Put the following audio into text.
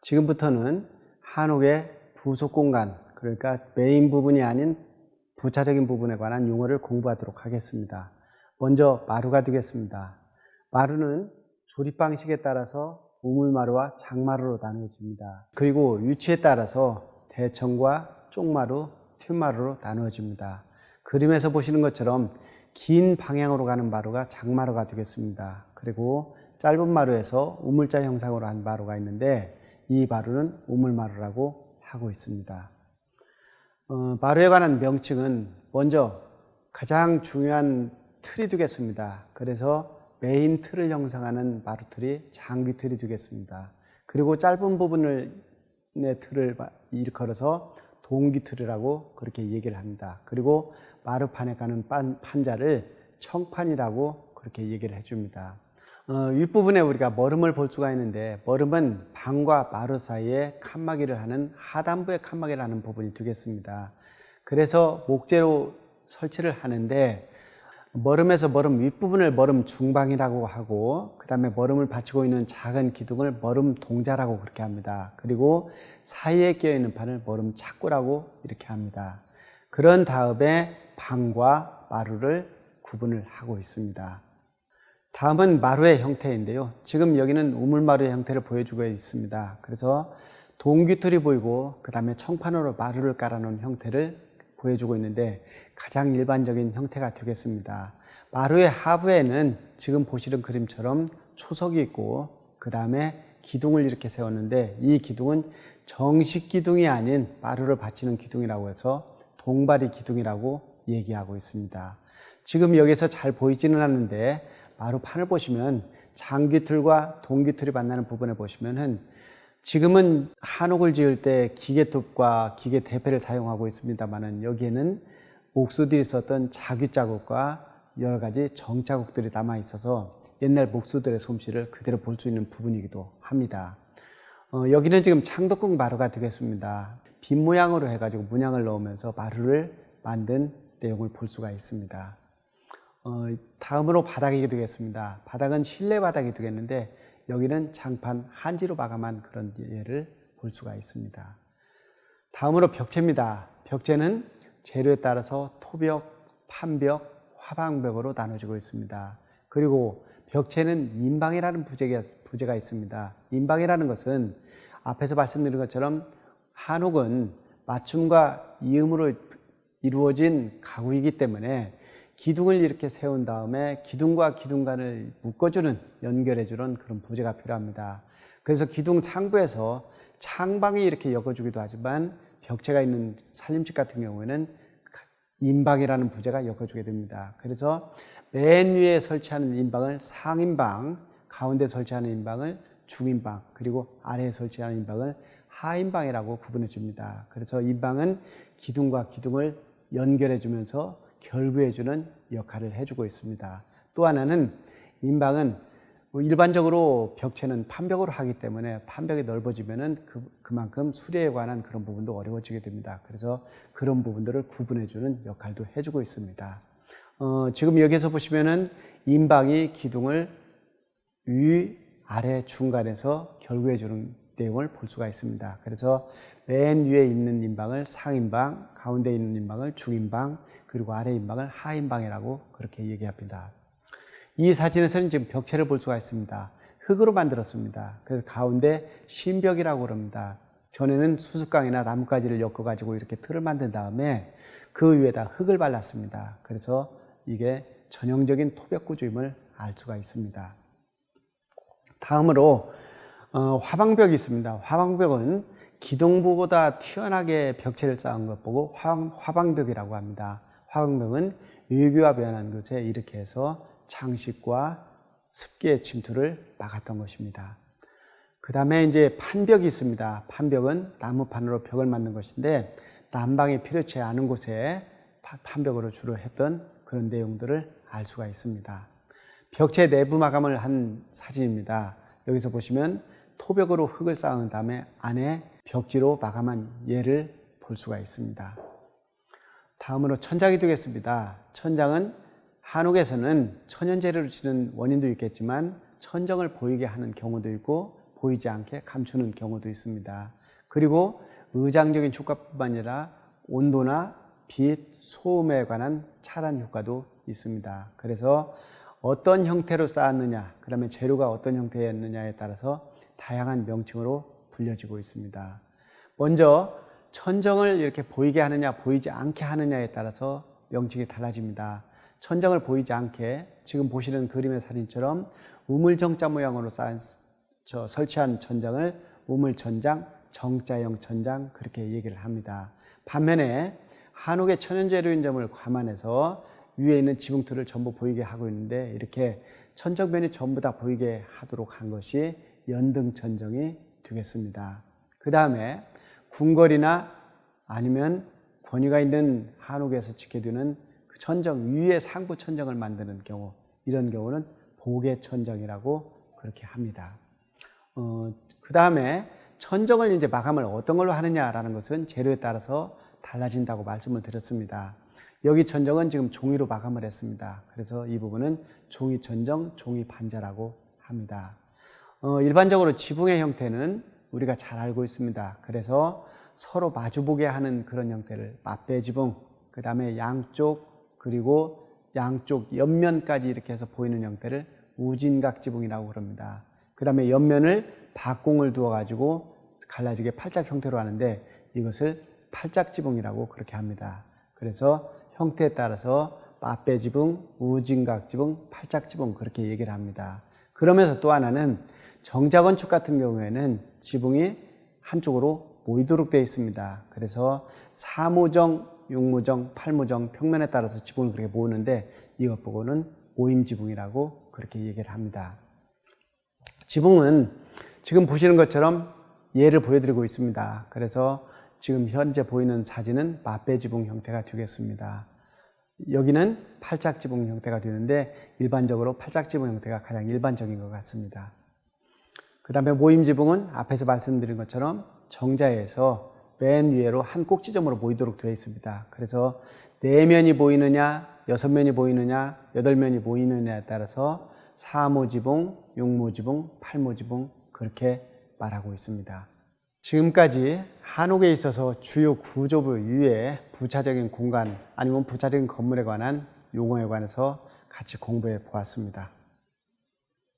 지금부터는 한옥의 부속 공간, 그러니까 메인 부분이 아닌 부차적인 부분에 관한 용어를 공부하도록 하겠습니다. 먼저 마루가 되겠습니다. 마루는 조립 방식에 따라서 우물마루와 장마루로 나누어집니다. 그리고 위치에 따라서 대청과 쪽마루, 튠마루로 나누어집니다. 그림에서 보시는 것처럼 긴 방향으로 가는 마루가 장마루가 되겠습니다. 그리고 짧은 마루에서 우물자 형상으로 한 마루가 있는데 이 마루는 우물마루라고 하고 있습니다. 마루에 관한 명칭은 먼저 가장 중요한 틀이 되겠습니다. 그래서 메인 틀을 형성하는 마루틀이 장귀틀이 되겠습니다. 그리고 짧은 부분의 틀을 일컬어서 동귀틀이라고 그렇게 얘기를 합니다. 그리고 마루판에 가는 판자를 청판이라고 그렇게 얘기를 해줍니다. 윗부분에 우리가 머름을 볼 수가 있는데, 머름은 방과 마루 사이에 칸막이를 하는 하단부에 칸막이를 하는 부분이 되겠습니다. 그래서 목재로 설치를 하는데, 머름에서 머름 윗부분을 머름 중방이라고 하고, 그 다음에 머름을 받치고 있는 작은 기둥을 머름 동자라고 그렇게 합니다. 그리고 사이에 끼어있는 판을 머름 착구라고 이렇게 합니다. 그런 다음에 방과 마루를 구분을 하고 있습니다. 다음은 마루의 형태인데요. 지금 여기는 우물마루의 형태를 보여주고 있습니다. 그래서 동귀틀이 보이고 그 다음에 청판으로 마루를 깔아놓은 형태를 보여주고 있는데, 가장 일반적인 형태가 되겠습니다. 마루의 하부에는 지금 보시는 그림처럼 초석이 있고 그 다음에 기둥을 이렇게 세웠는데, 이 기둥은 정식 기둥이 아닌 마루를 받치는 기둥이라고 해서 동바리 기둥이라고 얘기하고 있습니다. 지금 여기서 잘 보이지는 않는데, 마루판을 보시면 장귀틀과 동귀틀이 만나는 부분에 보시면은 지금은 한옥을 지을 때 기계톱과 기계 대패를 사용하고 있습니다만은, 여기에는 목수들이 썼던 자귀 자국과 여러 가지 정 자국들이 남아 있어서 옛날 목수들의 솜씨를 그대로 볼 수 있는 부분이기도 합니다. 여기는 지금 창덕궁 마루가 되겠습니다. 빗 모양으로 해가지고 문양을 넣으면서 마루를 만든 내용을 볼 수가 있습니다. 다음으로 바닥이 되겠습니다. 바닥은 실내 바닥이 되겠는데, 여기는 장판 한지로 마감한 그런 예를 볼 수가 있습니다. 다음으로 벽체입니다. 벽체는 재료에 따라서 토벽, 판벽, 화방벽으로 나눠지고 있습니다. 그리고 벽체는 인방이라는 부재가 있습니다. 인방이라는 것은 앞에서 말씀드린 것처럼 한옥은 맞춤과 이음으로 이루어진 가구이기 때문에 기둥을 이렇게 세운 다음에 기둥과 기둥 간을 묶어주는, 연결해주는 그런 부재가 필요합니다. 그래서 기둥 상부에서 창방이 이렇게 엮어주기도 하지만, 벽체가 있는 살림집 같은 경우에는 인방이라는 부재가 엮어주게 됩니다. 그래서 맨 위에 설치하는 인방을 상인방, 가운데 설치하는 인방을 중인방, 그리고 아래에 설치하는 인방을 하인방이라고 구분해 줍니다. 그래서 인방은 기둥과 기둥을 연결해 주면서 결부해주는 역할을 해주고 있습니다. 또 하나는 인방은 일반적으로 벽체는 판벽으로 하기 때문에 판벽이 넓어지면은 그만큼 수리에 관한 그런 부분도 어려워지게 됩니다. 그래서 그런 부분들을 구분해주는 역할도 해주고 있습니다. 지금 여기서 보시면은 인방이 기둥을 위, 아래, 중간에서 결부해주는 내용을 볼 수가 있습니다. 그래서 맨 위에 있는 인방을 상인방, 가운데 있는 인방을 중인방, 그리고 아래 인방을 하인방이라고 그렇게 얘기합니다. 이 사진에서는 지금 벽체를 볼 수가 있습니다. 흙으로 만들었습니다. 그래서 가운데 신벽이라고 그럽니다. 전에는 수수깡이나 나뭇가지를 엮어가지고 이렇게 틀을 만든 다음에 그 위에다 흙을 발랐습니다. 그래서 이게 전형적인 토벽 구조임을 알 수가 있습니다. 다음으로 화방벽이 있습니다. 화방벽은 기둥부보다 튀어나게 벽체를 쌓은 것 보고 화방벽이라고 합니다. 화방벽은 유기와 변한 것에 이렇게 해서 창식과 습기의 침투를 막았던 것입니다. 그 다음에 이제 판벽이 있습니다. 판벽은 나무판으로 벽을 만든 것인데, 난방이 필요치 않은 곳에 판벽으로 주로 했던 그런 내용들을 알 수가 있습니다. 벽체 내부 마감을 한 사진입니다. 여기서 보시면 토벽으로 흙을 쌓은 다음에 안에 벽지로 마감한 예를 볼 수가 있습니다. 다음으로 천장이 되겠습니다. 천장은 한옥에서는 천연재료를 치는 원인도 있겠지만 천정을 보이게 하는 경우도 있고, 보이지 않게 감추는 경우도 있습니다. 그리고 의장적인 효과뿐만 아니라 온도나 빛, 소음에 관한 차단 효과도 있습니다. 그래서 어떤 형태로 쌓았느냐, 그 다음에 재료가 어떤 형태였느냐에 따라서 다양한 명칭으로 불려지고 있습니다. 먼저 천정을 이렇게 보이게 하느냐 보이지 않게 하느냐에 따라서 명칭이 달라집니다. 천정을 보이지 않게 지금 보시는 그림의 사진처럼 우물정자 모양으로 설치한 천정을 우물천장, 정자형 천장 그렇게 얘기를 합니다. 반면에 한옥의 천연재료인 점을 감안해서 위에 있는 지붕틀을 전부 보이게 하고 있는데 이렇게 천정면이 전부 다 보이게 하도록 한 것이 연등천정이 되겠습니다. 그 다음에 궁궐이나 아니면 권위가 있는 한옥에서 짓게 되는 그 천정 위에 상부 천정을 만드는 경우, 이런 경우는 보개천정이라고 그렇게 합니다. 그 다음에 천정을 이제 마감을 어떤 걸로 하느냐라는 것은 재료에 따라서 달라진다고 말씀을 드렸습니다. 여기 천정은 지금 종이로 마감을 했습니다. 그래서 이 부분은 종이천정, 종이반자라고 합니다. 일반적으로 지붕의 형태는 우리가 잘 알고 있습니다. 그래서 서로 마주보게 하는 그런 형태를 맞배지붕, 그 다음에 양쪽, 그리고 양쪽 옆면까지 이렇게 해서 보이는 형태를 우진각 지붕이라고 그럽니다. 그 다음에 옆면을 박공을 두어 가지고 갈라지게 팔짝 형태로 하는데 이것을 팔짝 지붕이라고 그렇게 합니다. 그래서 형태에 따라서 맞배지붕, 우진각 지붕, 팔짝 지붕 그렇게 얘기를 합니다. 그러면서 또 하나는 정자건축 같은 경우에는 지붕이 한쪽으로 모이도록 되어 있습니다. 그래서 4무정, 6무정, 8무정 평면에 따라서 지붕을 그렇게 모으는데 이것 보고는 모임지붕이라고 그렇게 얘기를 합니다. 지붕은 지금 보시는 것처럼 예를 보여드리고 있습니다. 그래서 지금 현재 보이는 사진은 맞배지붕 형태가 되겠습니다. 여기는 팔짝지붕 형태가 되는데 일반적으로 팔짝지붕 형태가 가장 일반적인 것 같습니다. 그 다음에 모임지붕은 앞에서 말씀드린 것처럼 정자에서 맨 위로 한 꼭지점으로 모이도록 되어 있습니다. 그래서 4면이 보이느냐, 6면이 보이느냐, 8면이 보이느냐에 따라서 4무지붕, 6무지붕, 8무지붕 그렇게 말하고 있습니다. 지금까지 한옥에 있어서 주요 구조부 위에 부차적인 공간 아니면 부차적인 건물에 관한 용어에 관해서 같이 공부해 보았습니다.